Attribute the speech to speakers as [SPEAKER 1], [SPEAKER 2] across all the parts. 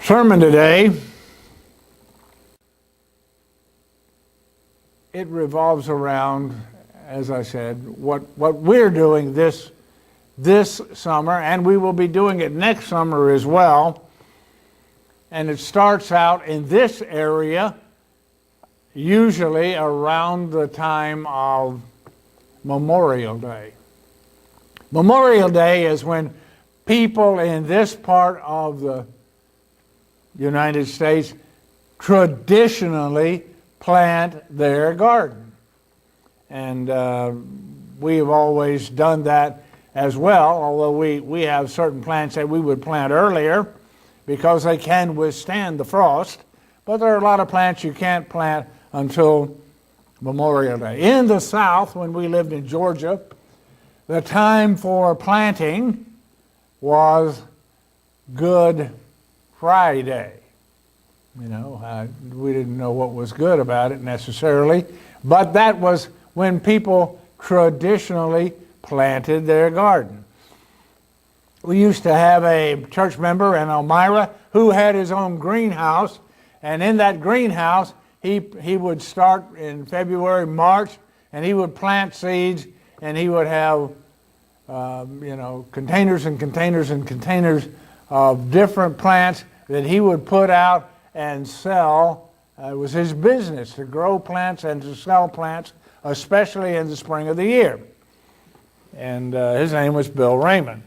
[SPEAKER 1] Sermon today, it revolves around, as I said, what we're doing this summer, and we will be doing it next summer as well. And it starts out in this area, usually around the time of Memorial Day. Memorial Day is when people in this part of the United States traditionally plant their garden. And we have always done that as well, although we have certain plants that we would plant earlier because they can withstand the frost. But there are a lot of plants you can't plant until Memorial Day. In the South, when we lived in Georgia, the time for planting was Good Friday. You know, we didn't know what was good about it necessarily, but that was when people traditionally planted their garden. We used to have a church member in Elmira who had his own greenhouse, and in that greenhouse he would start in February, March, and he would plant seeds, and he would have containers and containers and containers of different plants that he would put out and sell. It was his business to grow plants and to sell plants, especially in the spring of the year. And his name was Bill Raymond.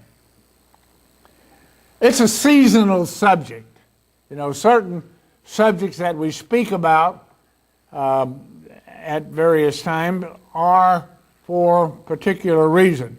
[SPEAKER 1] It's a seasonal subject. You know, certain subjects that we speak about at various times are for particular reason.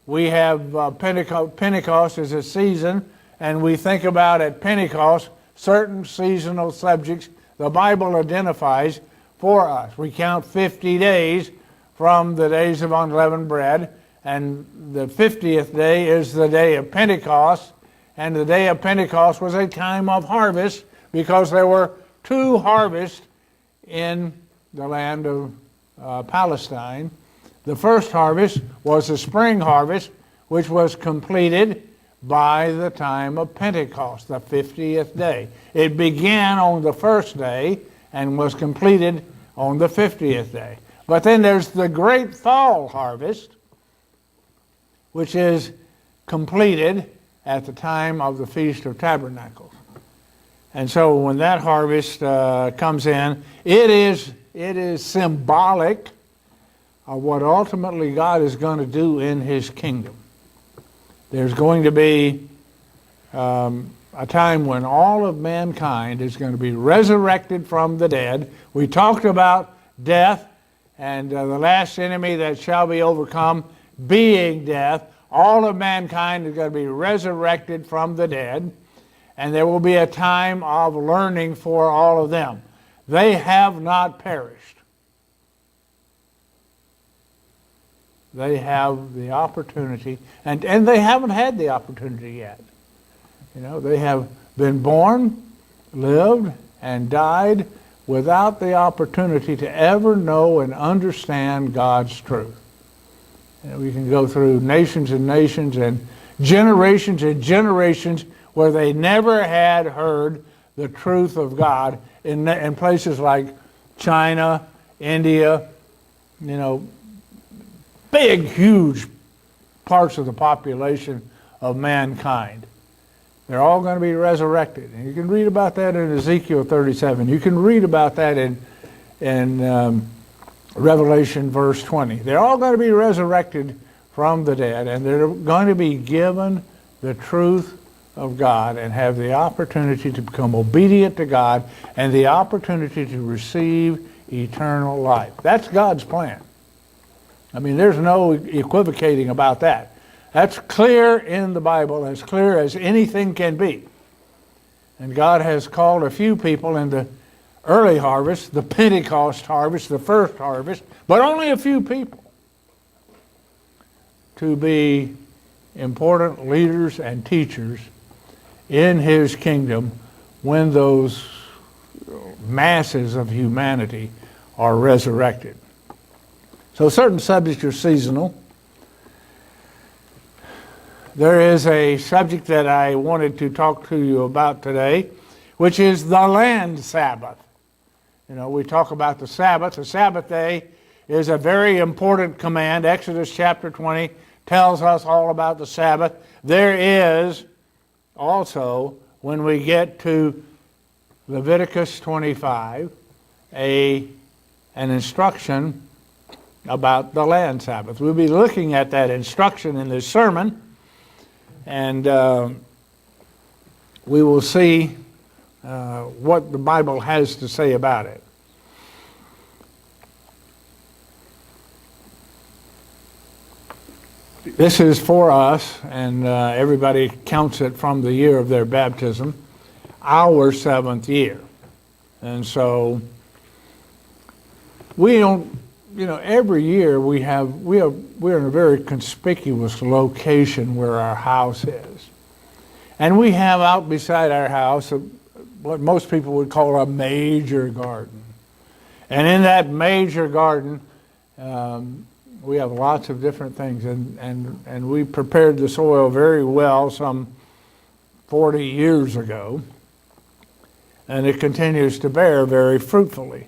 [SPEAKER 1] We have Pentecost as a season, and we think about at Pentecost certain seasonal subjects the Bible identifies for us. We count 50 days from the days of unleavened bread, and the 50th day is the day of Pentecost, and the day of Pentecost was a time of harvest because there were two harvests in the land of Palestine. The first harvest was the spring harvest, which was completed by the time of Pentecost, the 50th day. It began on the first day and was completed on the 50th day. But then there's the great fall harvest, which is completed at the time of the Feast of Tabernacles. And so when that harvest comes in, it is symbolic of what ultimately God is going to do in His kingdom. There's going to be a time when all of mankind is going to be resurrected from the dead. We talked about death and the last enemy that shall be overcome being death. All of mankind is going to be resurrected from the dead, and there will be a time of learning for all of them. They have not perished. They have the opportunity, and they haven't had the opportunity yet. You know, they have been born, lived, and died without the opportunity to ever know and understand God's truth. And we can go through nations and nations and generations where they never had heard the truth of God in places like China, India, you know, big, huge parts of the population of mankind. They're all going to be resurrected. And you can read about that in Ezekiel 37. You can read about that in Revelation verse 20. They're all going to be resurrected from the dead, and they're going to be given the truth of God and have the opportunity to become obedient to God and the opportunity to receive eternal life. That's God's plan. I mean, there's no equivocating about that. That's clear in the Bible, as clear as anything can be. And God has called a few people in the early harvest, the Pentecost harvest, the first harvest, but only a few people, to be important leaders and teachers in His kingdom when those masses of humanity are resurrected. So certain subjects are seasonal. There is a subject that I wanted to talk to you about today, which is the land Sabbath. You know, we talk about the Sabbath. The Sabbath day is a very important command. Exodus chapter 20 tells us all about the Sabbath. There is also, when we get to Leviticus 25, an instruction about the land Sabbath. We'll be looking at that instruction in this sermon, and we will see what the Bible has to say about it. This is for us, and everybody counts it from the year of their baptism, our seventh year. And so we don't, you know, every year we're in a very conspicuous location where our house is. And we have out beside our house what most people would call a major garden. And in that major garden, we have lots of different things, and we prepared the soil very well some 40 years ago, and it continues to bear very fruitfully.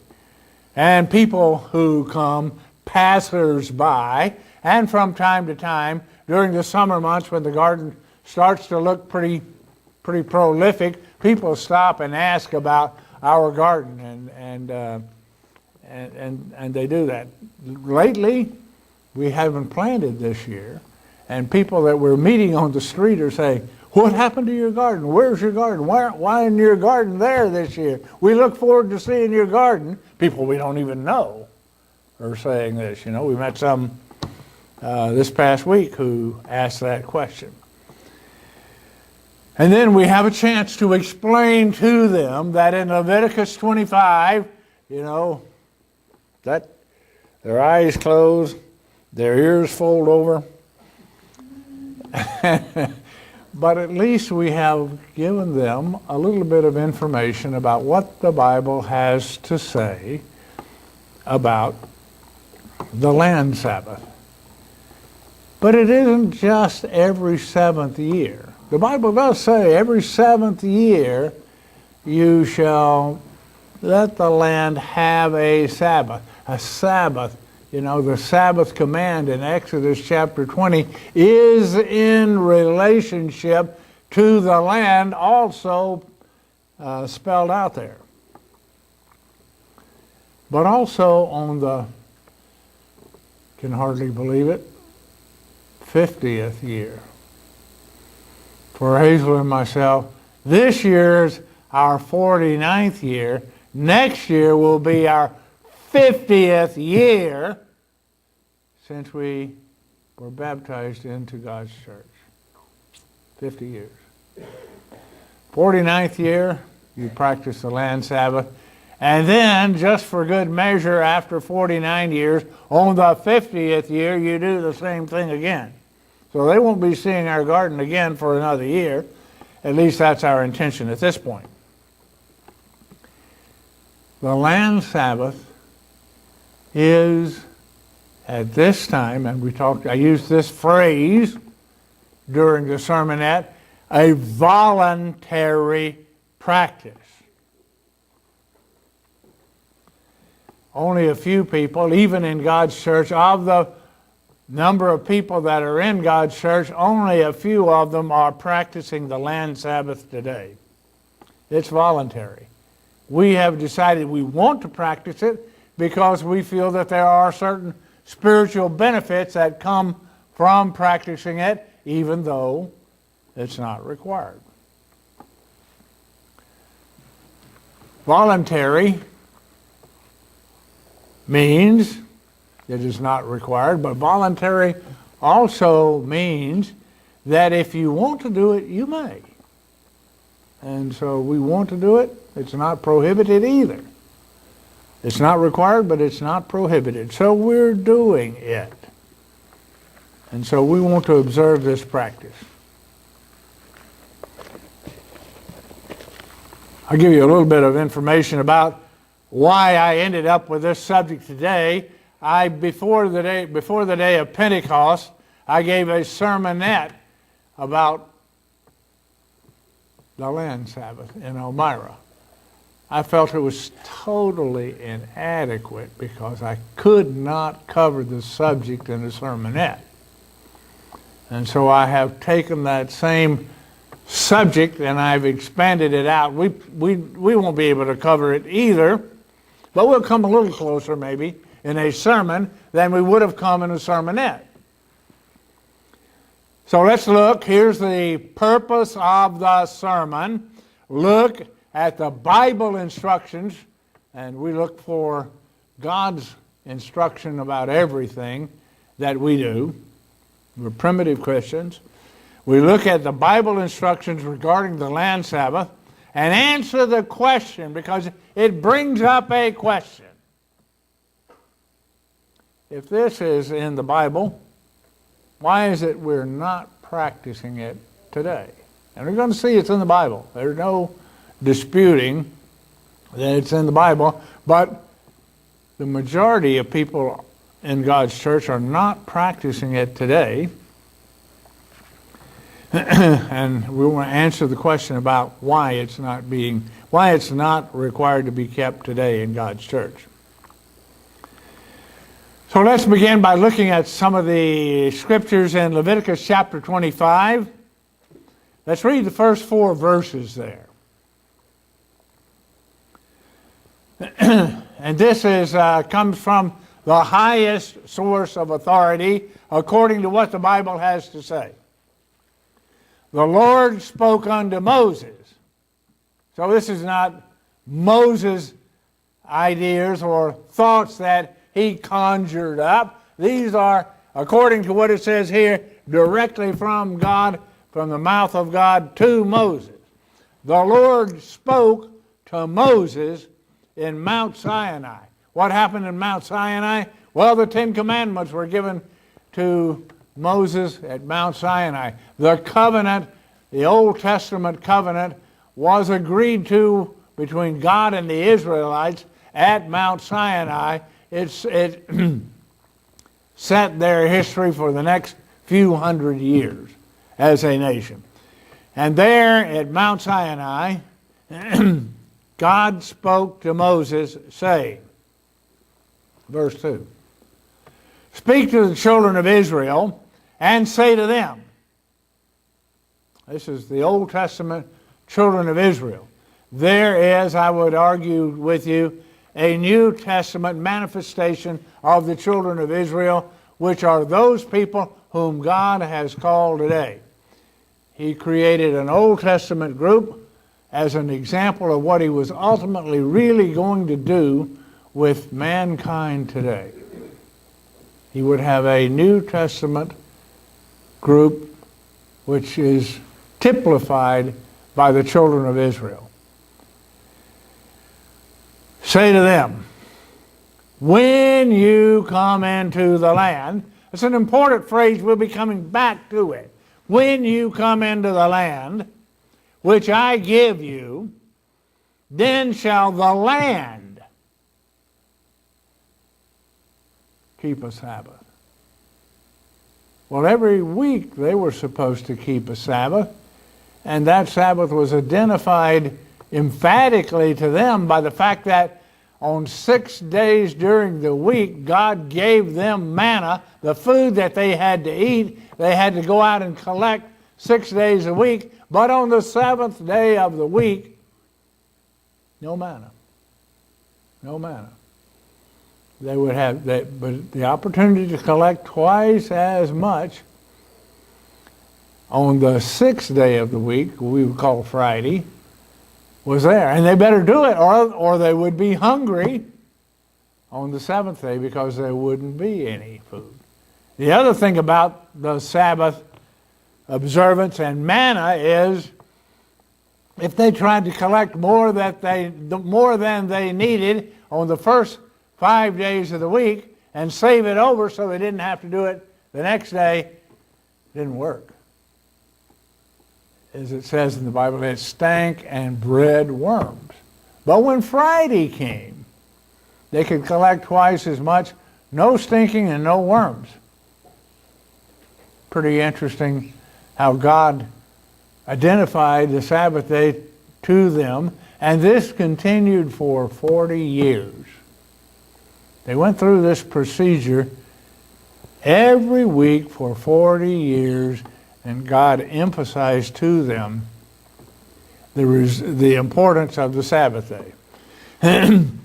[SPEAKER 1] And people who come, passers-by, and from time to time, during the summer months when the garden starts to look pretty prolific, people stop and ask about our garden, and they do that. Lately, we haven't planted this year, and people that we're meeting on the street are saying, "What happened to your garden? Where's your garden? Why isn't your garden there this year? We look forward to seeing your garden." People we don't even know are saying this. You know, we met some this past week who asked that question. And then we have a chance to explain to them that in Leviticus 25, you know, that their eyes closed, their ears fold over. But at least we have given them a little bit of information about what the Bible has to say about the land Sabbath. But it isn't just every seventh year. The Bible does say every seventh year you shall let the land have a Sabbath. A Sabbath. You know, the Sabbath command in Exodus chapter 20 is in relationship to the land, also spelled out there. But also on the, can hardly believe it, 50th year. For Hazel and myself, this year's our 49th year. Next year will be our 50th year since we were baptized into God's church. 50 years. 49th year, you practice the land Sabbath. And then, just for good measure, after 49 years, on the 50th year, you do the same thing again. So they won't be seeing our garden again for another year. At least that's our intention at this point. The land Sabbath is at this time, and I used this phrase during the sermonette, a voluntary practice. Only a few people, even in God's church, of the number of people that are in God's church, only a few of them are practicing the land Sabbath today. It's voluntary. We have decided we want to practice it because we feel that there are certain spiritual benefits that come from practicing it, even though it's not required. Voluntary means it is not required, but voluntary also means that if you want to do it, you may. And so we want to do it. It's not prohibited either. It's not required, but it's not prohibited. So we're doing it. And so we want to observe this practice. I'll give you a little bit of information about why I ended up with this subject today. Before the day of Pentecost, I gave a sermonette about the land Sabbath in Elmira. I felt it was totally inadequate because I could not cover the subject in a sermonette. And so I have taken that same subject and I've expanded it out. We won't be able to cover it either, but we'll come a little closer maybe in a sermon than we would have come in a sermonette. So let's look. Here's the purpose of the sermon. Look at the Bible instructions, and we look for God's instruction about everything that we do. We're primitive Christians. We look at the Bible instructions regarding the land Sabbath and answer the question because it brings up a question. If this is in the Bible, why is it we're not practicing it today? And we're going to see it's in the Bible. There's no disputing that it's in the Bible, but the majority of people in God's church are not practicing it today. And we want to answer the question about why it's not required to be kept today in God's church. So let's begin by looking at some of the scriptures in Leviticus chapter 25. Let's read the first 4 verses there. And this comes from the highest source of authority according to what the Bible has to say. The Lord spoke unto Moses. So this is not Moses' ideas or thoughts that he conjured up. These are, according to what it says here, directly from God, from the mouth of God to Moses. The Lord spoke to Moses in Mount Sinai. What happened in Mount Sinai? Well, the 10 Commandments were given to Moses at Mount Sinai. The covenant, the Old Testament covenant, was agreed to between God and the Israelites at Mount Sinai. It set their history for the next few hundred years as a nation. And there at Mount Sinai, God spoke to Moses, saying, verse 2, "Speak to the children of Israel and say to them," this is the Old Testament children of Israel. There is, I would argue with you, a New Testament manifestation of the children of Israel, which are those people whom God has called today. He created an Old Testament group as an example of what he was ultimately really going to do with mankind today. He would have a New Testament group which is typified by the children of Israel. Say to them, when you come into the land, it's an important phrase, we'll be coming back to it. When you come into the land, which I give you, then shall the land keep a Sabbath. Well, every week they were supposed to keep a Sabbath, and that Sabbath was identified emphatically to them by the fact that on 6 days during the week, God gave them manna, the food that they had to eat. They had to go out and collect 6 days a week, but on the 7th day of the week, no manna. No manna. They would have but the opportunity to collect twice as much on the 6th day of the week, we would call Friday, was there. And they better do it or they would be hungry on the 7th day because there wouldn't be any food. The other thing about the Sabbath observance and manna is if they tried to collect more than they needed on the first 5 days of the week and save it over so they didn't have to do it the next day, it didn't work. As it says in the Bible, it stank and bred worms. But when Friday came, they could collect twice as much, no stinking and no worms. Pretty interesting how God identified the Sabbath day to them And this continued for 40 years. They went through this procedure every week for 40 years, and God emphasized to them the importance of the Sabbath day. And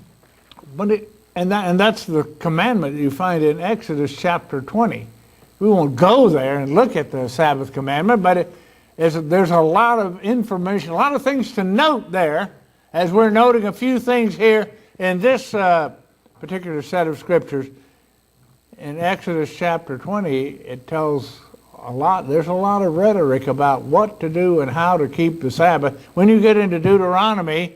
[SPEAKER 1] that's the commandment you find in Exodus chapter 20. We won't go there and look at the Sabbath commandment, but there's a lot of information, a lot of things to note there, as we're noting a few things here in this particular set of scriptures. In Exodus chapter 20, it tells a lot. There's a lot of rhetoric about what to do and how to keep the Sabbath. When you get into Deuteronomy,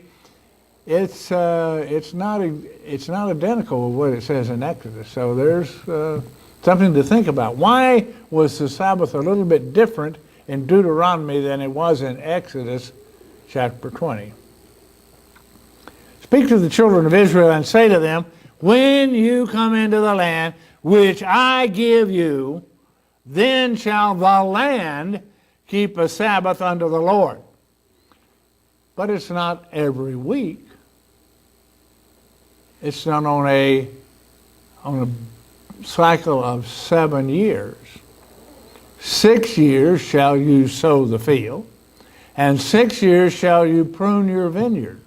[SPEAKER 1] it's not identical with what it says in Exodus. So there's something to think about. Why was the Sabbath a little bit different in Deuteronomy than it was in Exodus chapter 20? Speak to the children of Israel and say to them, when you come into the land which I give you, then shall the land keep a Sabbath unto the Lord. But it's not every week. It's done on a cycle of 7 years. 6 years shall you sow the field, and 6 years shall you prune your vineyard,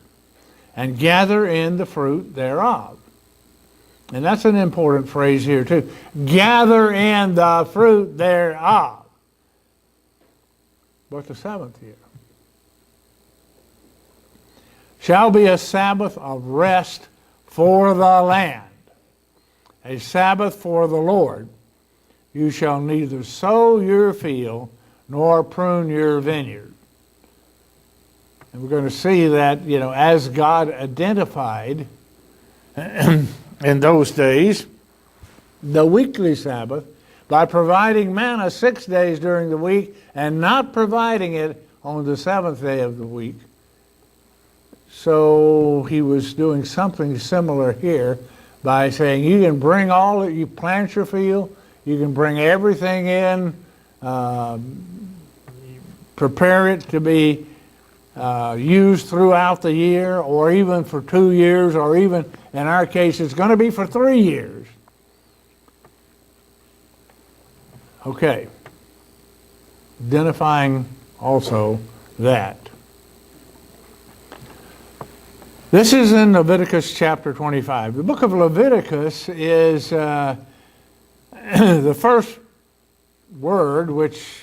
[SPEAKER 1] and gather in the fruit thereof. And that's an important phrase here too. Gather in the fruit thereof. But the seventh year shall be a Sabbath of rest for the land, a Sabbath for the Lord. You shall neither sow your field nor prune your vineyard. And we're going to see that, as God identified in those days the weekly Sabbath by providing manna 6 days during the week and not providing it on the seventh day of the week. So he was doing something similar here by saying you can bring you plant your field, you can bring everything in, prepare it to be used throughout the year, or even for 2 years, or even in our case it's going to be for 3 years. Okay. Identifying also that. This is in Leviticus chapter 25. The book of Leviticus is the first word, which,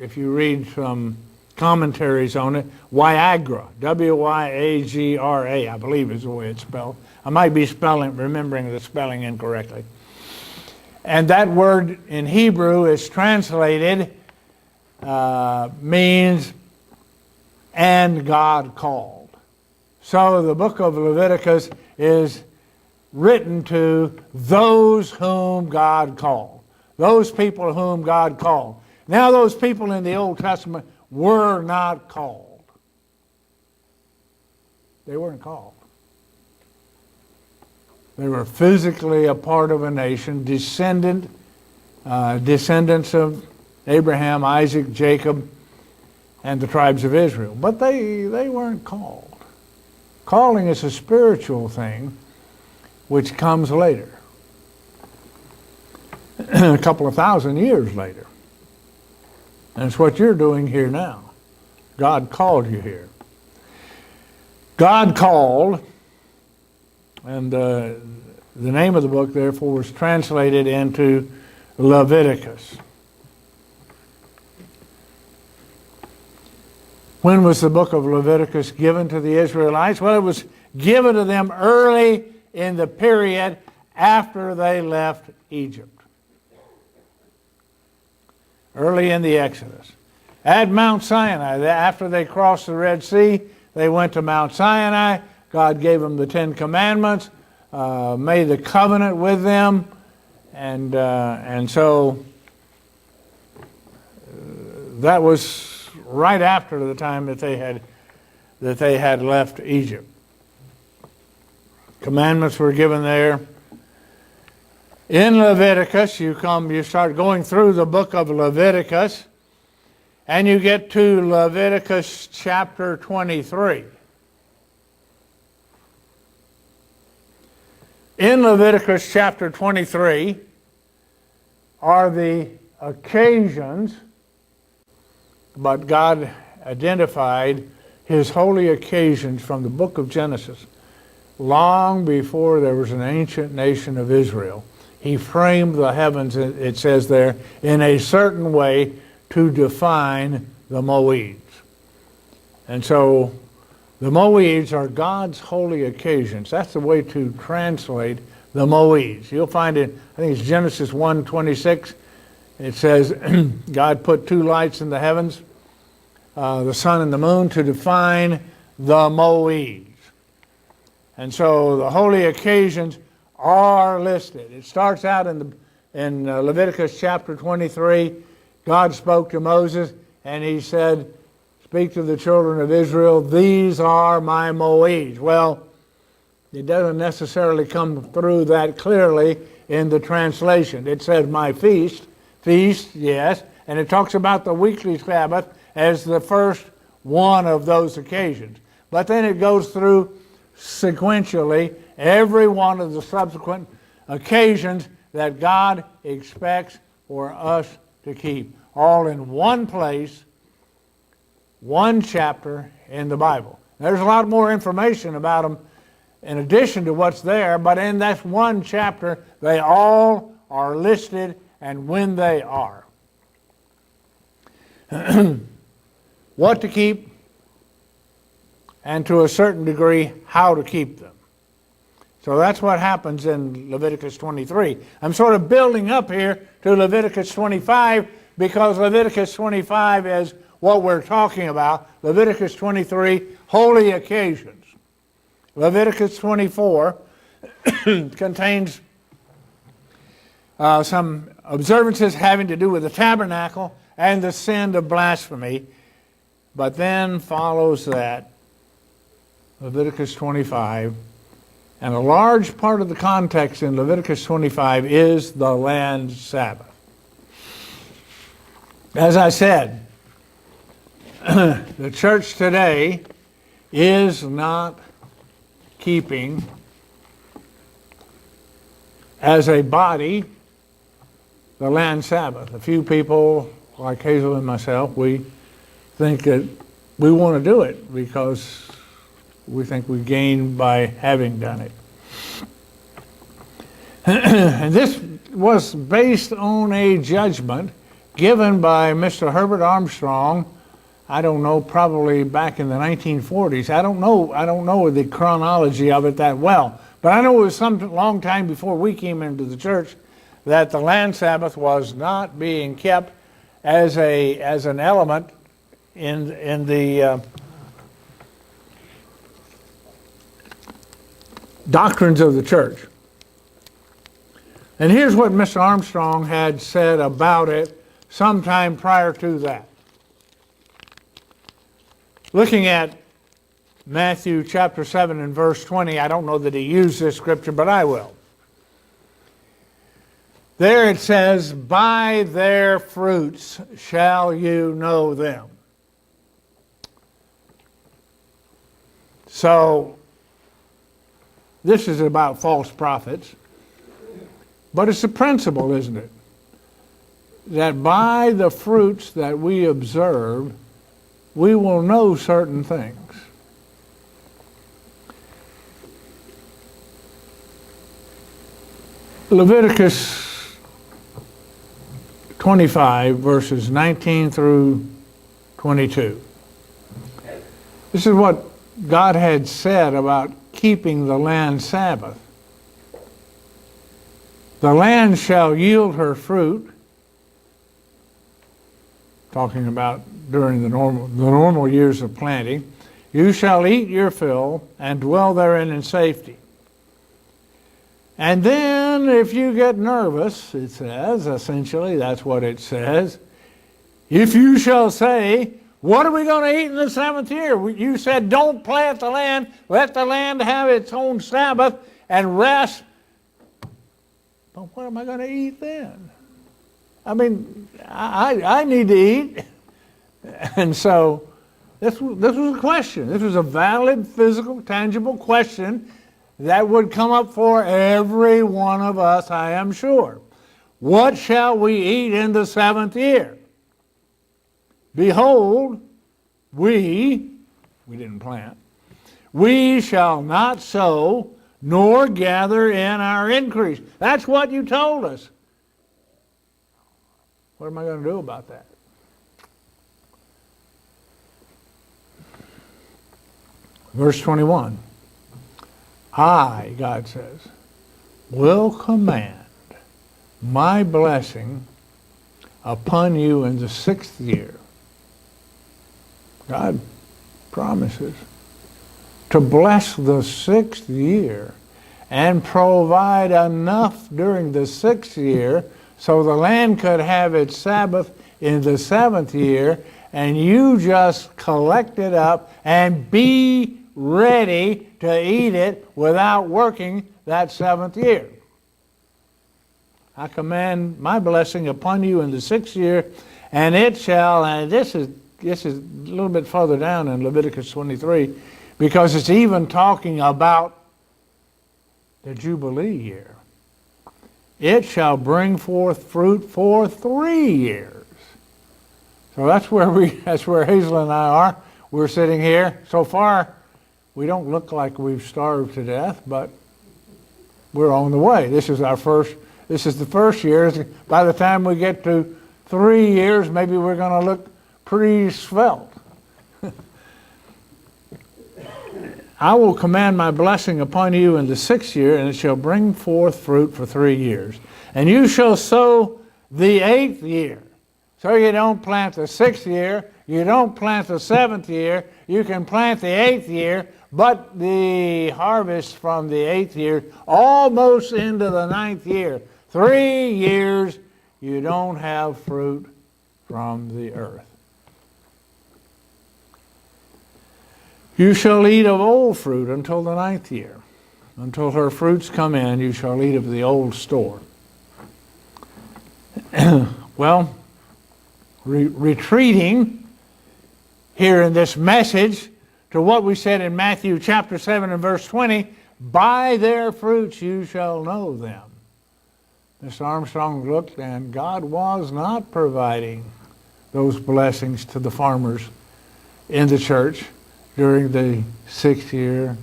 [SPEAKER 1] if you read some commentaries on it, Wyagra, W-Y-A-G-R-A, I believe is the way it's spelled. I might be remembering the spelling incorrectly. And that word in Hebrew is translated, means, and God called. So the book of Leviticus is written to those whom God called. Those people whom God called. Now those people in the Old Testament were not called. They weren't called. They were physically a part of a nation, descendants of Abraham, Isaac, Jacob, and the tribes of Israel. But they weren't called. Calling is a spiritual thing which comes later. A couple of thousand years later. And it's what you're doing here now. God called you here. God called, and the name of the book, therefore, was translated into Leviticus. When was the book of Leviticus given to the Israelites? Well, it was given to them early in the period after they left Egypt. Early in the Exodus. At Mount Sinai, after they crossed the Red Sea, they went to Mount Sinai. God gave them the Ten Commandments, made the covenant with them, and so that was right after the time that they had left Egypt. Commandments were given there. In Leviticus, you start going through the book of Leviticus, and you get to Leviticus chapter 23. in Leviticus chapter 23 are the occasions, but God identified his holy occasions from the book of Genesis long before there was an ancient nation of Israel. He framed the heavens, it says there, in a certain way to define the moeds. And so the moeds are God's holy occasions. That's the way to translate the moeds. You'll find it, I think it's Genesis 1:26. It says, God put two lights in the heavens, the sun and the moon, to define the moeds. And so the holy occasions are listed. It starts out in Leviticus chapter 23. God spoke to Moses and he said, speak to the children of Israel, these are my moeds. Well, it doesn't necessarily come through that clearly in the translation. It says my feast, yes, and it talks about the weekly Sabbath as the first one of those occasions. But then it goes through sequentially every one of the subsequent occasions that God expects for us to keep, all in one place, one chapter in the Bible. There's a lot more information about them in addition to what's there, but in that one chapter, they all are listed and when they are. What to keep, and to a certain degree, how to keep them. So that's what happens in Leviticus 23. I'm sort of building up here to Leviticus 25 because Leviticus 25 is what we're talking about. Leviticus 23, holy occasions. Leviticus 24 contains some observances having to do with the tabernacle and the sin of blasphemy. But then follows that Leviticus 25. And a large part of the context in Leviticus 25 is the land Sabbath. As I said, the church today is not keeping as a body the land Sabbath. A few people, like Hazel and myself, we think that we want to do it because we think we gain by having done it. And this was based on a judgment given by Mr. Herbert Armstrong, I don't know, probably back in the 1940s. I don't know the chronology of it that well, but I know it was some long time before we came into the church that the land Sabbath was not being kept as an element in the doctrines of the church. And here's what Mr. Armstrong had said about it sometime prior to that. Looking at Matthew chapter 7 and verse 20, I don't know that he used this scripture, but I will. There it says, by their fruits shall you know them. So, this is about false prophets, but it's a principle, isn't it? That by the fruits that we observe, we will know certain things. Leviticus 25, verses 19 through 22. This is what God had said about keeping the land Sabbath. The land shall yield her fruit, talking about during the normal years of planting. You shall eat your fill and dwell therein in safety. And then if you get nervous, it says, essentially that's what it says, if you shall say, what are we going to eat in the seventh year? You said don't plant the land, let the land have its own Sabbath and rest. But what am I going to eat then? I mean, I need to eat. And so this was a question. This was a valid, physical, tangible question that would come up for every one of us, I am sure. What shall we eat in the 7th year? Behold, we didn't plant, we shall not sow, nor gather in our increase. That's what you told us. What am I going to do about that? Verse 21. I, God says, will command my blessing upon you in the 6th year. God promises to bless the 6th year and provide enough during the 6th year so the land could have its Sabbath in the 7th year, and you just collect it up and be ready to eat it without working that 7th year. I command my blessing upon you in the 6th year, and it shall, and this is a little bit further down in Leviticus 23, because it's even talking about the Jubilee year. It shall bring forth fruit for 3 years. So that's where Hazel and I are. We're sitting here. So far, we don't look like we've starved to death, but we're on the way. This is the first year. By the time we get to 3 years, maybe we're going to look pretty svelte. I will command my blessing upon you in the 6th year, and it shall bring forth fruit for 3 years. And you shall sow the 8th year. So you don't plant the 6th year, you don't plant the 7th year, you can plant the 8th year, but the harvest from the 8th year, almost into the 9th year. 3 years, you don't have fruit from the earth. You shall eat of old fruit until the 9th year. Until her fruits come in, you shall eat of the old store. Well, retreating here in this message to what we said in Matthew chapter 7 and verse 20, by their fruits you shall know them. Mr. Armstrong looked, and God was not providing those blessings to the farmers in the church during the 6th year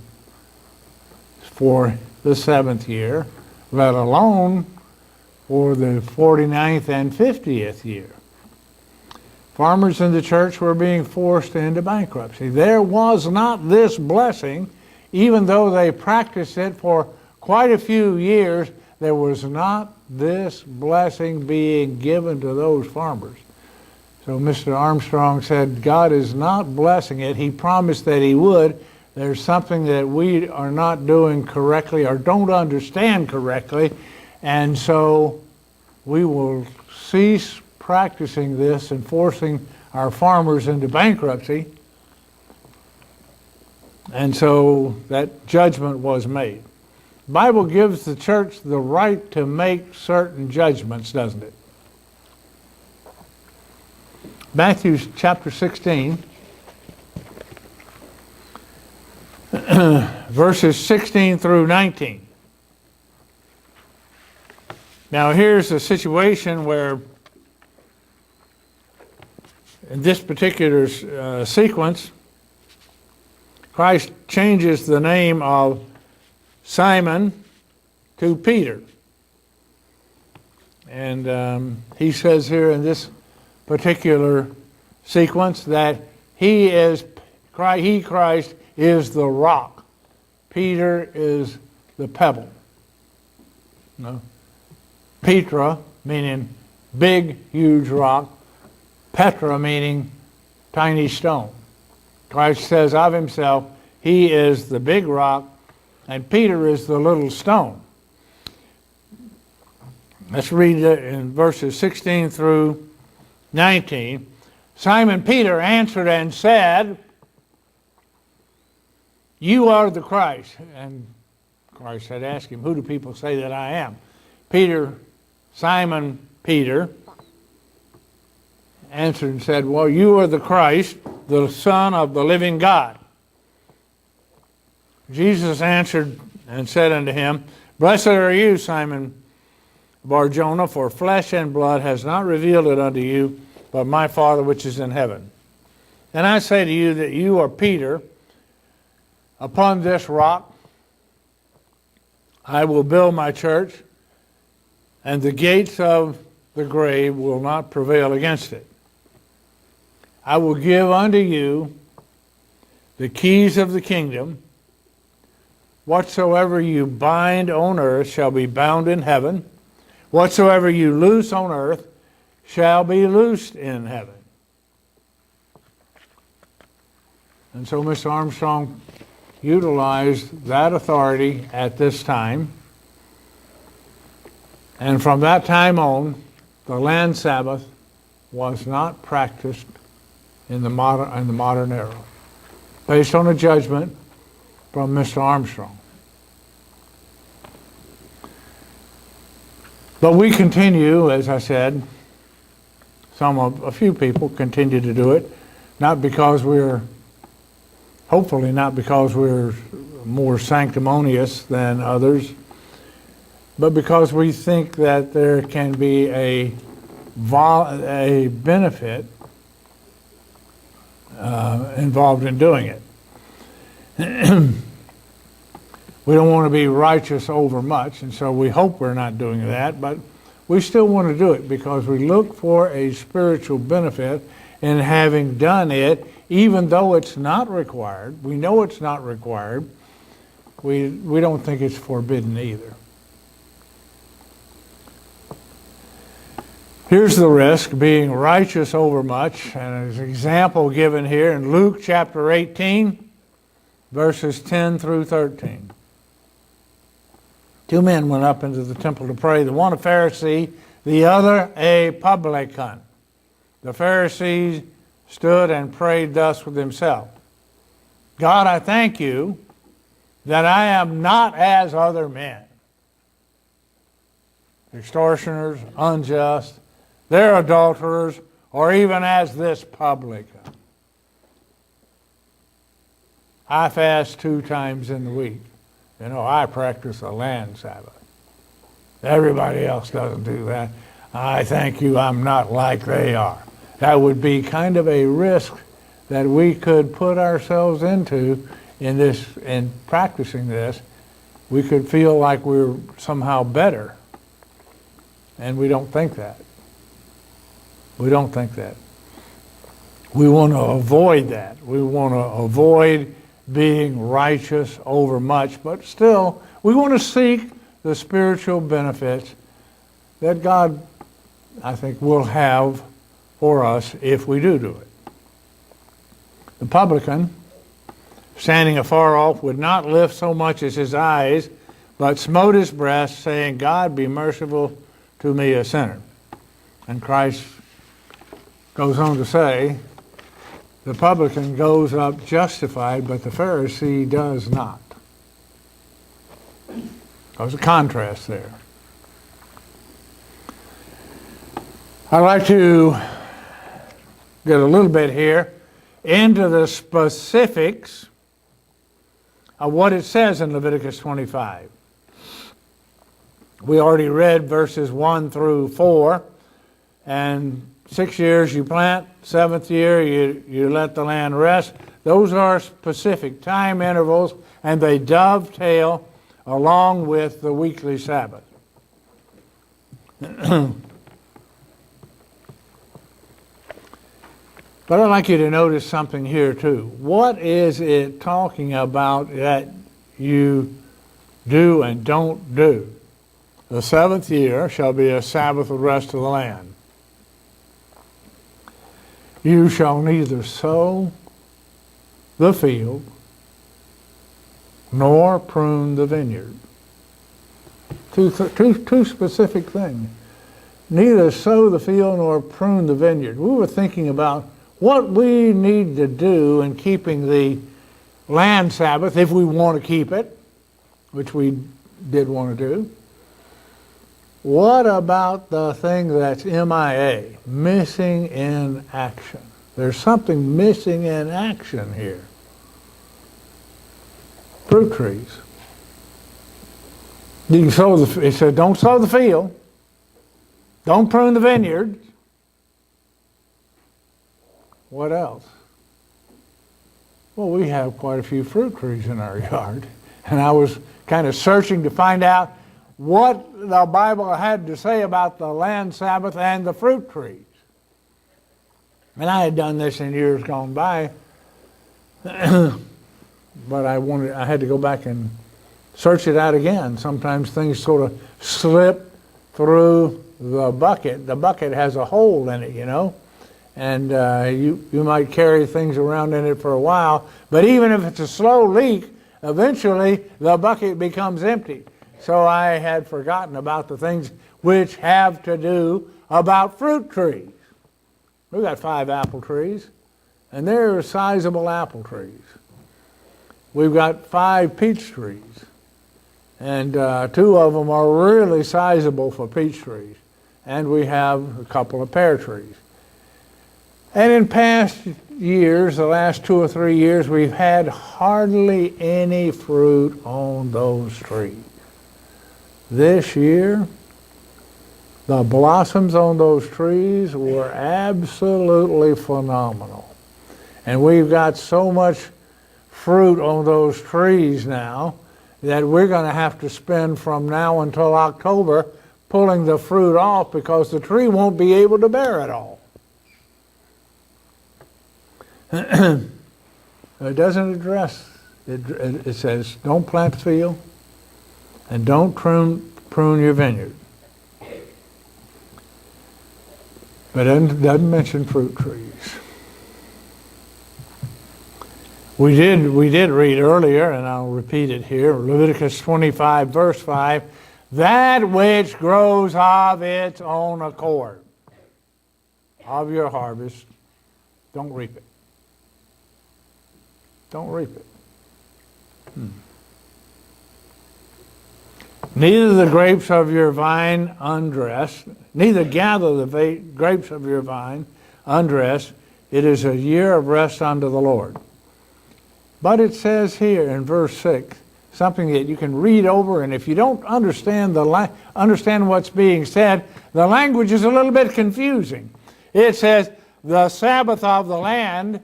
[SPEAKER 1] for the 7th year, let alone for the 49th and 50th year. Farmers in the church were being forced into bankruptcy. There was not this blessing, even though they practiced it for quite a few years, there was not this blessing being given to those farmers. So Mr. Armstrong said, God is not blessing it. He promised that he would. There's something that we are not doing correctly or don't understand correctly, and so we will cease practicing this and forcing our farmers into bankruptcy. And so that judgment was made. The Bible gives the church the right to make certain judgments, doesn't it? Matthew chapter 16, verses 16 through 19. Now here's a situation where in this particular sequence, Christ changes the name of Simon to Peter. And he says here in this particular sequence that Christ is the rock. Peter is the pebble. No. Petra meaning big, huge rock. Petra meaning tiny stone. Christ says of himself, he is the big rock and Peter is the little stone. Let's read it in verses 16 through 19. Simon Peter answered and said, you are the Christ. And Christ had asked him, who do people say that I am? Simon Peter answered and said, well, you are the Christ, the Son of the living God. Jesus answered and said unto him, Blessed are you, Simon Bar-Jonah, for flesh and blood has not revealed it unto you, but my Father which is in heaven. And I say to you that you are Peter. Upon this rock I will build my church, and the gates of the grave will not prevail against it. I will give unto you the keys of the kingdom. Whatsoever you bind on earth shall be bound in heaven. Whatsoever you loose on earth shall be loosed in heaven. And so Mr. Armstrong utilized that authority at this time. And from that time on, the land Sabbath was not practiced in the modern era, based on a judgment from Mr. Armstrong. But we continue, as I said, a few people continue to do it, hopefully not because we're more sanctimonious than others, but because we think that there can be a benefit involved in doing it. We don't want to be righteous over much, and so we hope we're not doing that, but we still want to do it because we look for a spiritual benefit in having done it, even though it's not required. We know it's not required. We don't think it's forbidden either. Here's the risk, being righteous over much, and there's an example given here in Luke chapter 18, verses 10 through 13. Two men went up into the temple to pray, the one a Pharisee, the other a publican. The Pharisee stood and prayed thus with himself, God, I thank you that I am not as other men, extortioners, unjust, they're adulterers, or even as this publican. I fast 2 times in the week. You know, I practice a land Sabbath. Everybody else doesn't do that. I thank you I'm not like they are. That would be kind of a risk that we could put ourselves into in practicing this. We could feel like we're somehow better. And we don't think that. We don't think that. We want to avoid that. We want to avoid being righteous over much, but still, we want to seek the spiritual benefits that God, I think, will have for us if we do it. The publican, standing afar off, would not lift so much as his eyes, but smote his breast, saying, God, be merciful to me, a sinner. And Christ goes on to say, the publican goes up justified, but the Pharisee does not. There's a contrast there. I'd like to get a little bit here into the specifics of what it says in Leviticus 25. We already read verses 1 through 4, and 6 years you plant, 7th year you let the land rest. Those are specific time intervals, and they dovetail along with the weekly Sabbath. But I'd like you to notice something here too. What is it talking about that you do and don't do? The 7th year shall be a Sabbath of rest of the land. You shall neither sow the field nor prune the vineyard. Two specific things. Neither sow the field nor prune the vineyard. We were thinking about what we need to do in keeping the land Sabbath, if we want to keep it, which we did want to do. What about the thing that's MIA, missing in action? There's something missing in action here. Fruit trees. You can sow he said, don't sow the field. Don't prune the vineyard. What else? Well, we have quite a few fruit trees in our yard. And I was kind of searching to find out what the Bible had to say about the land Sabbath and the fruit trees. And I had done this in years gone by, but I had to go back and search it out again. Sometimes things sort of slip through the bucket. The bucket has a hole in it, you know, and you might carry things around in it for a while, but even if it's a slow leak, eventually the bucket becomes empty. So I had forgotten about the things which have to do about fruit trees. We've got 5 apple trees, and they're sizable apple trees. We've got 5 peach trees, and 2 of them are really sizable for peach trees. And we have a couple of pear trees. And in past years, the last 2 or 3 years, we've had hardly any fruit on those trees. This year, the blossoms on those trees were absolutely phenomenal. And we've got so much fruit on those trees now that we're going to have to spend from now until October pulling the fruit off because the tree won't be able to bear it all. It doesn't address, it says, don't plant the field and don't prune your vineyard. But it doesn't mention fruit trees. We did read earlier, and I'll repeat it here, Leviticus 25, verse 5, that which grows of its own accord of your harvest, don't reap it. Don't reap it. Neither the grapes of your vine undressed, neither gather the grapes of your vine undressed. It is a year of rest unto the Lord. But it says here in verse 6, something that you can read over, and if you don't understand understand what's being said, the language is a little bit confusing. It says, the Sabbath of the land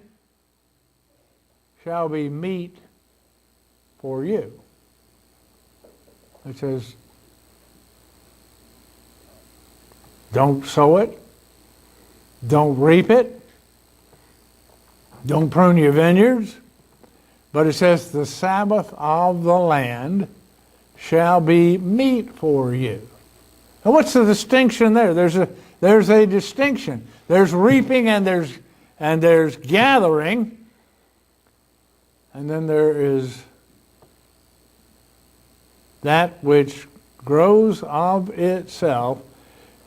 [SPEAKER 1] shall be meat for you. It says, don't sow it, don't reap it, don't prune your vineyards, but it says the Sabbath of the land shall be meat for you. Now what's the distinction there? There's a distinction. There's reaping and there's gathering, and then there is that which grows of itself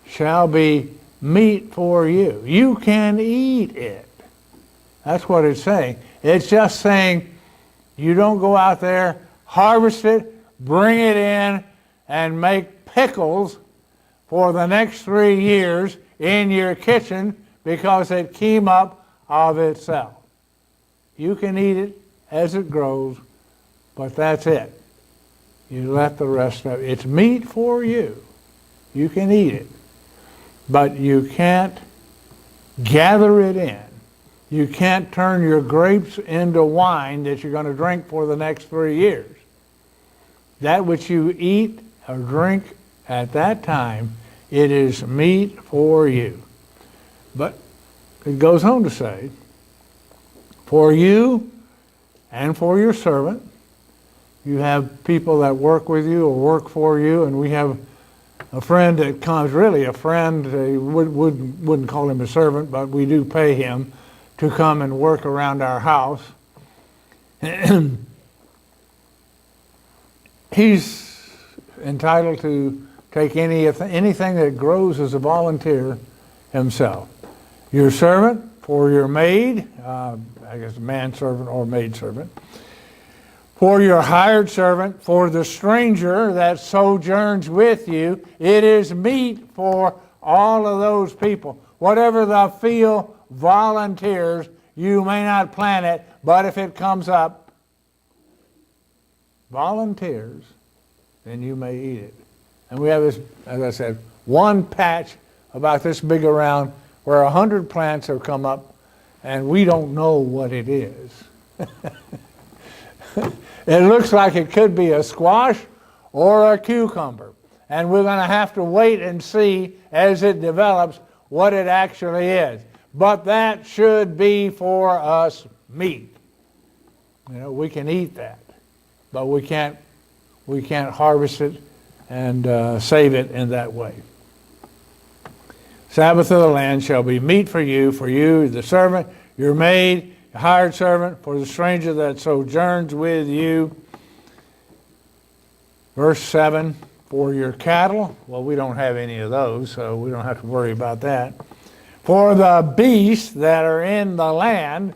[SPEAKER 1] shall be meat for you. You can eat it. That's what it's saying. It's just saying you don't go out there, harvest it, bring it in, and make pickles for the next 3 years in your kitchen because it came up of itself. You can eat it as it grows, but that's it. You let the rest of it. It's meat for you. You can eat it. But you can't gather it in. You can't turn your grapes into wine that you're going to drink for the next 3 years. That which you eat or drink at that time, it is meat for you. But it goes on to say, for you and for your servant. You have people that work with you or work for you, and we have a friend that comes, really a friend, wouldn't call him a servant, but we do pay him to come and work around our house. He's entitled to take anything that grows as a volunteer himself. Your servant, for your maid, I guess manservant or maidservant, for your hired servant, for the stranger that sojourns with you, it is meat for all of those people. Whatever the field volunteers, you may not plant it, but if it comes up, volunteers, then you may eat it. And we have this, as I said, one patch about this big around where 100 plants have come up, and we don't know what it is. It looks like it could be a squash or a cucumber. And we're going to have to wait and see as it develops what it actually is. But that should be for us meat. You know, we can eat that, but we can't harvest it and save it in that way. Sabbath of the land shall be meat for you, the servant, your maid, your hired servant, for the stranger that sojourns with you. Verse 7, for your cattle. Well, we don't have any of those, so we don't have to worry about that. For the beasts that are in the land.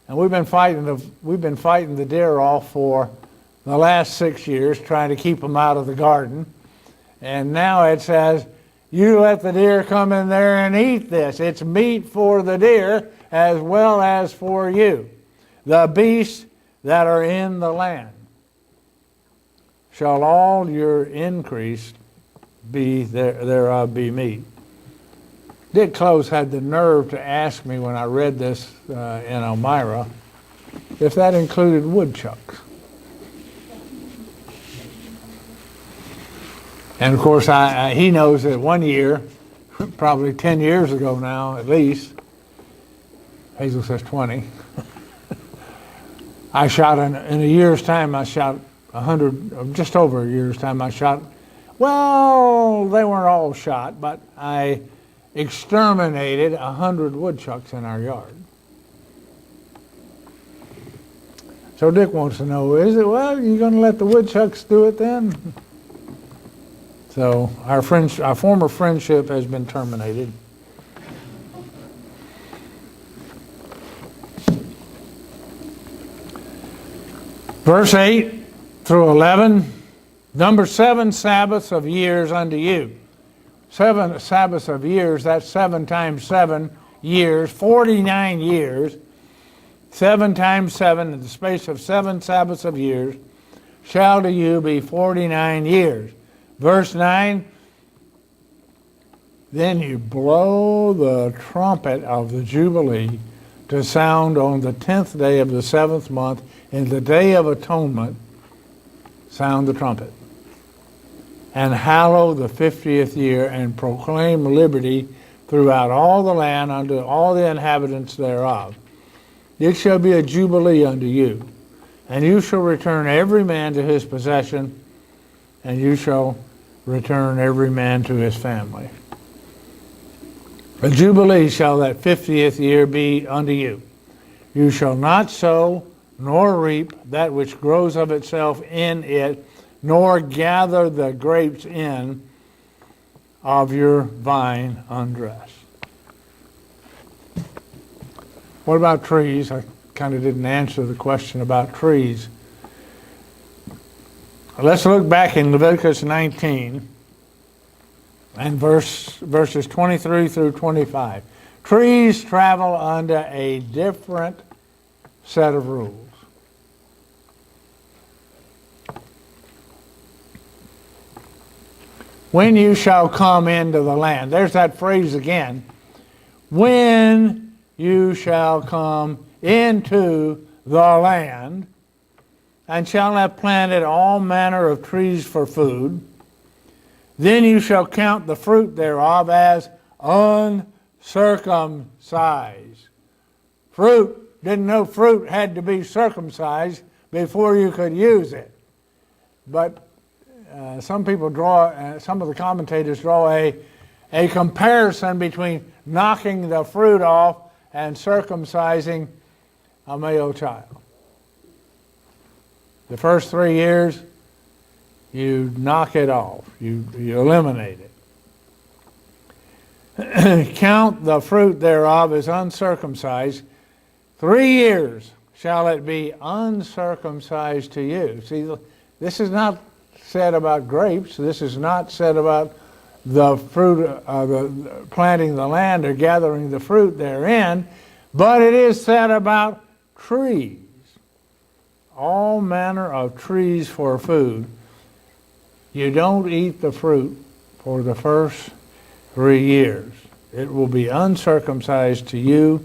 [SPEAKER 1] And we've been fighting the deer off for the last 6 years, trying to keep them out of the garden. And now it says, you let the deer come in there and eat this. It's meat for the deer as well as for you. The beasts that are in the land. Shall all your increase be thereof be meat. Dick Close had the nerve to ask me when I read this in Elmira if that included woodchucks. And of course, he knows that one year, probably 10 years ago now at least, Hazel says 20, I shot in a year's time, I shot 100, just over a year's time, I shot, well, they weren't all shot, but I exterminated 100 woodchucks in our yard. So Dick wants to know, is it, well, you going to let the woodchucks do it then? So our former friendship has been terminated. Verse 8 through 11, number 7 Sabbaths of years unto you. 7 Sabbaths of years, that's 7 times 7 years, 49 years. 7 times 7, in the space of 7 Sabbaths of years, shall to you be 49 years. Verse 9, then you blow the trumpet of the Jubilee to sound on the 10th day of the 7th month, in the day of atonement, sound the trumpet. And hallow the 50th year, and proclaim liberty throughout all the land unto all the inhabitants thereof. It shall be a jubilee unto you, and you shall return every man to his possession, and you shall return every man to his family. A jubilee shall that 50th year be unto you. You shall not sow nor reap that which grows of itself in it, nor gather the grapes in of your vine undressed. What about trees? I kind of didn't answer the question about trees. Let's look back in Leviticus 19 and verses 23 through 25. Trees travel under a different set of rules. When you shall come into the land. There's that phrase again. When you shall come into the land, and shall have planted all manner of trees for food, then you shall count the fruit thereof as uncircumcised. Fruit, didn't know fruit had to be circumcised before you could use it. But some people some of the commentators draw a comparison between knocking the fruit off and circumcising a male child. The first 3 years, you knock it off. You eliminate it. Count the fruit thereof as uncircumcised. 3 years shall it be uncircumcised to you. See, this is not said about grapes. This is not said about the fruit, planting the land or gathering the fruit therein, but it is said about trees. all manner of trees for food, you don't eat the fruit for the first 3 years. It will be uncircumcised to you.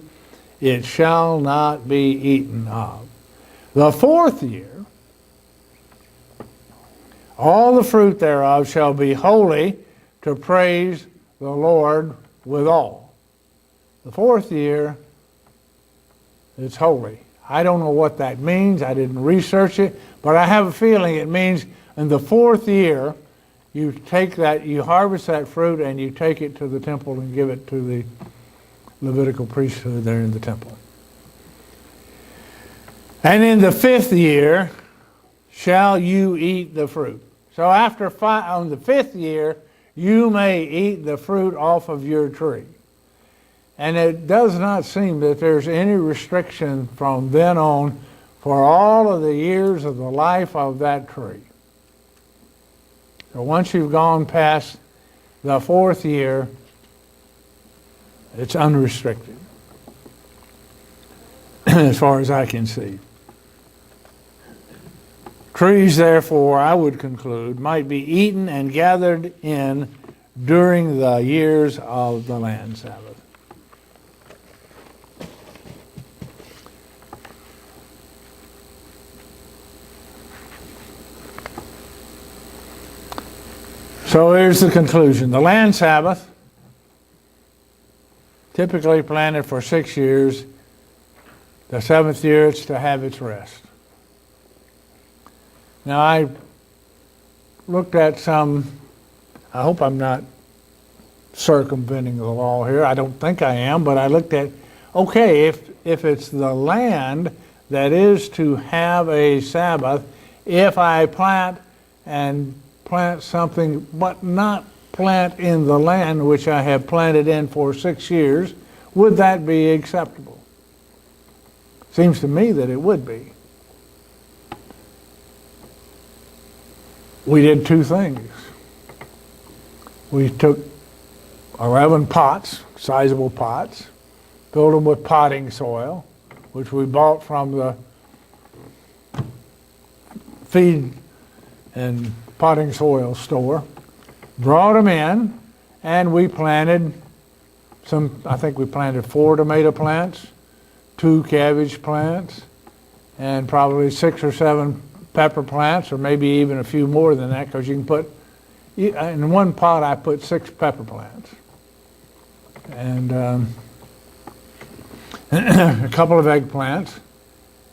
[SPEAKER 1] It shall not be eaten of. The 4th year, all the fruit thereof shall be holy to praise the Lord withal. The 4th year, it's holy. I don't know what that means. I didn't research it, but I have a feeling it means in the 4th year, you take that, you harvest that fruit and you take it to the temple and give it to the Levitical priesthood there in the temple. And in the 5th year shall you eat the fruit. So on the 5th year, you may eat the fruit off of your tree. And it does not seem that there's any restriction from then on for all of the years of the life of that tree. So once you've gone past the 4th year, it's unrestricted, as far as I can see. Trees, therefore, I would conclude, might be eaten and gathered in during the years of the land Sabbath. So here's the conclusion. The land Sabbath, typically planted for 6 years, the 7th year it's to have its rest. Now I looked at some, I hope I'm not circumventing the law here, I don't think I am, but I looked at, okay, if it's the land that is to have a Sabbath, if I plant something, but not plant in the land which I have planted in for 6 years, would that be acceptable? Seems to me that it would be. We did 2 things. We took 11 pots, sizable pots, filled them with potting soil, which we bought from the feed and potting soil store, brought them in, and we planted I think we planted 4 tomato plants, 2 cabbage plants, and probably 6 or 7 pepper plants, or maybe even a few more than that, because you can put, in one pot I put 6 pepper plants. And a couple of eggplants,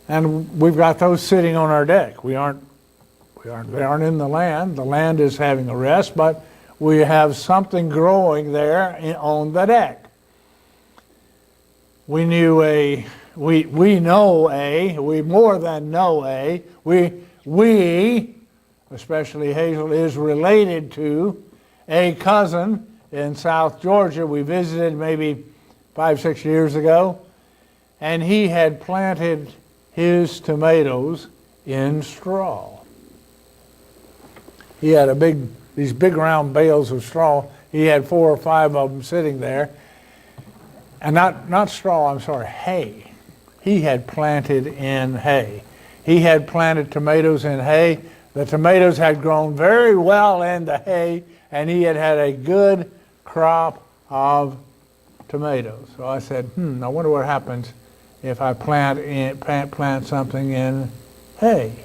[SPEAKER 1] and we've got those sitting on our deck. They aren't in the land. The land is having a rest, but we have something growing there on the deck. We more than know we, especially Hazel, is related to a cousin in South Georgia. We visited maybe 5-6 years ago, and he had planted his tomatoes in straw. He had these big round bales of straw. He had 4 or 5 of them sitting there. And not straw, I'm sorry, hay. He had planted in hay. He had planted tomatoes in hay. The tomatoes had grown very well in the hay, and he had a good crop of tomatoes. So I said, I wonder what happens if I plant something in hay.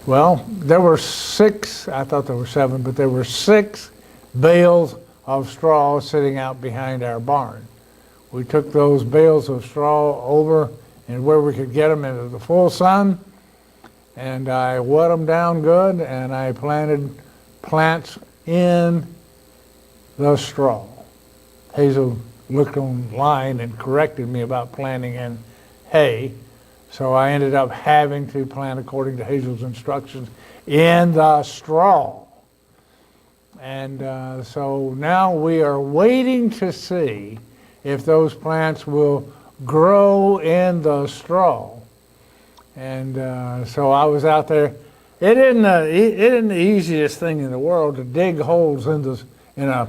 [SPEAKER 1] Well, there were 6, I thought there were 7, but there were 6 bales of straw sitting out behind our barn. We took those bales of straw over and where we could get them into the full sun, and I wet them down good, and I planted plants in the straw. Hazel looked online and corrected me about planting in hay, so I ended up having to plant according to Hazel's instructions in the straw. And so now we are waiting to see if those plants will grow in the straw. And so I was out there. It isn't the easiest thing in the world to dig holes in a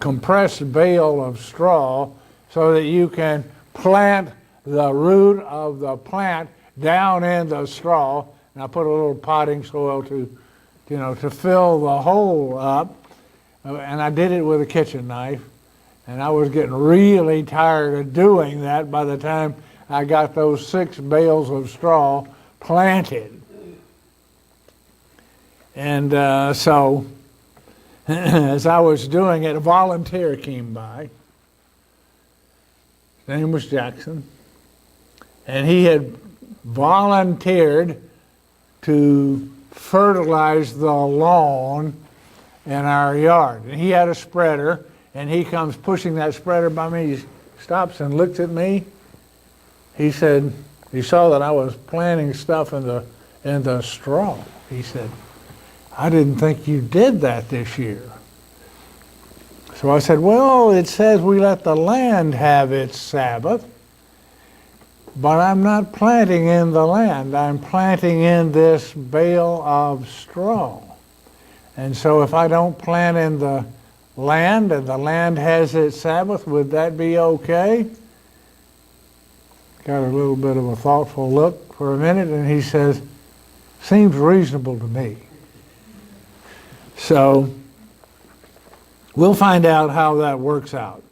[SPEAKER 1] compressed bale of straw so that you can plant the root of the plant down in the straw, and I put a little potting soil to fill the hole up, and I did it with a kitchen knife, and I was getting really tired of doing that by the time I got those 6 bales of straw planted. And so as I was doing it, a volunteer came by. His name was Jackson, and he had volunteered to fertilize the lawn in our yard. And he had a spreader, and he comes pushing that spreader by me. He stops and looks at me. He said, he saw that I was planting stuff in the straw. He said, "I didn't think you did that this year." So I said, "Well, it says we let the land have its Sabbath, but I'm not planting in the land. I'm planting in this bale of straw. And so if I don't plant in the land and the land has its Sabbath, would that be okay?" Got a little bit of a thoughtful look for a minute, and he says, "Seems reasonable to me." So we'll find out how that works out.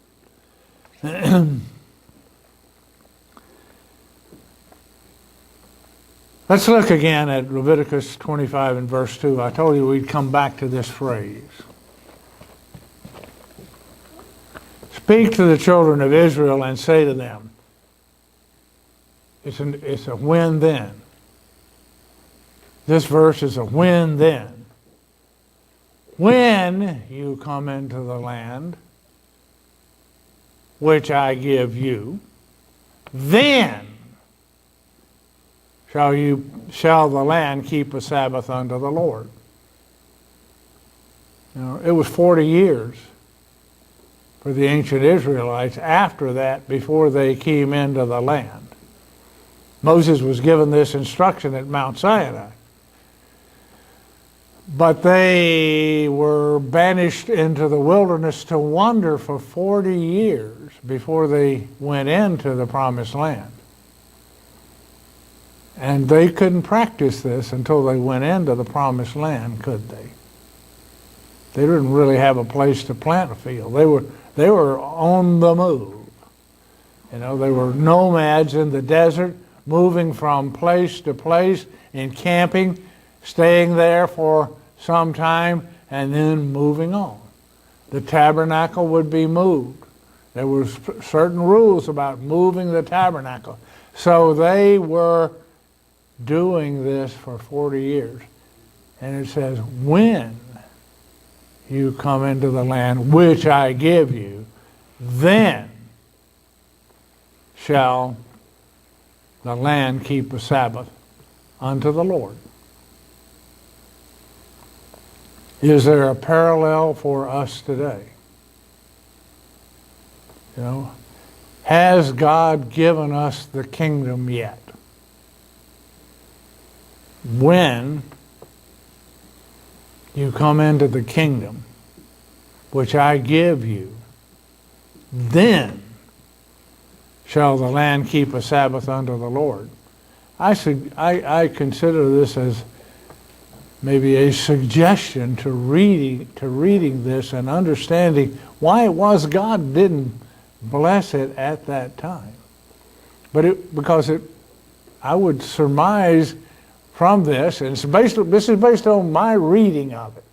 [SPEAKER 1] Let's look again at Leviticus 25 and verse 2. I told you we'd come back to this phrase. "Speak to the children of Israel and say to them," it's a when then. This verse is a when then. "When you come into the land which I give you, then shall the land keep a Sabbath unto the Lord." It was 40 years for the ancient Israelites after that before they came into the land. Moses was given this instruction at Mount Sinai. But they were banished into the wilderness to wander for 40 years before they went into the promised land. And they couldn't practice this until they went into the promised land, could they? They didn't really have a place to plant a field. They were on the move. They were nomads in the desert, moving from place to place, encamping, staying there for some time, and then moving on. The tabernacle would be moved. There were certain rules about moving the tabernacle. So they were doing this for 40 years. And it says, "When you come into the land which I give you, then shall the land keep a Sabbath unto the Lord." Is there a parallel for us today? Has God given us the kingdom yet? When you come into the kingdom which I give you, then shall the land keep a Sabbath unto the Lord. I consider this as maybe a suggestion to reading this and understanding why it was God didn't bless it at that time. Because I would surmise from this, and this is based on my reading of it.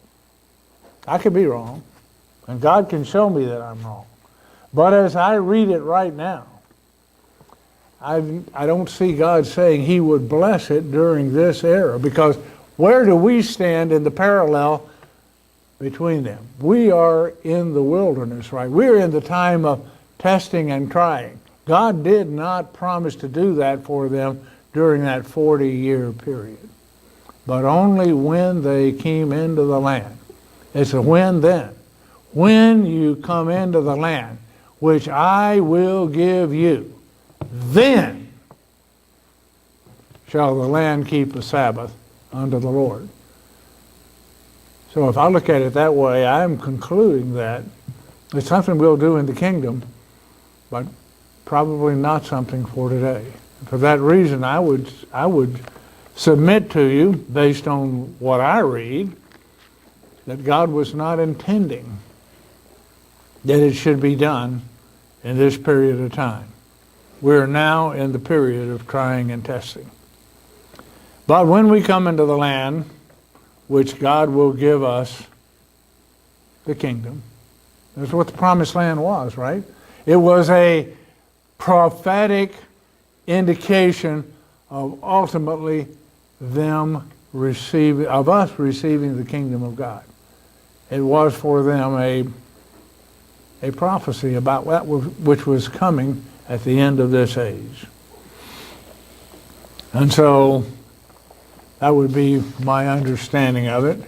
[SPEAKER 1] I could be wrong, and God can show me that I'm wrong. But as I read it right now, I don't see God saying He would bless it during this era, because where do we stand in the parallel between them? We are in the wilderness, right? We're in the time of testing and trying. God did not promise to do that for them during that 40-year period, but only when they came into the land. It's a when then. When you come into the land, which I will give you, then shall the land keep a Sabbath unto the Lord. So if I look at it that way, I'm concluding that it's something we'll do in the kingdom, but probably not something for today. For that reason, I would submit to you, based on what I read, that God was not intending that it should be done in this period of time. We're now in the period of trying and testing. But when we come into the land, which God will give us the kingdom, that's what the promised land was, right? It was a prophetic indication of ultimately us receiving the kingdom of God. It was for them a prophecy about that which was coming at the end of this age. And so that would be my understanding of it.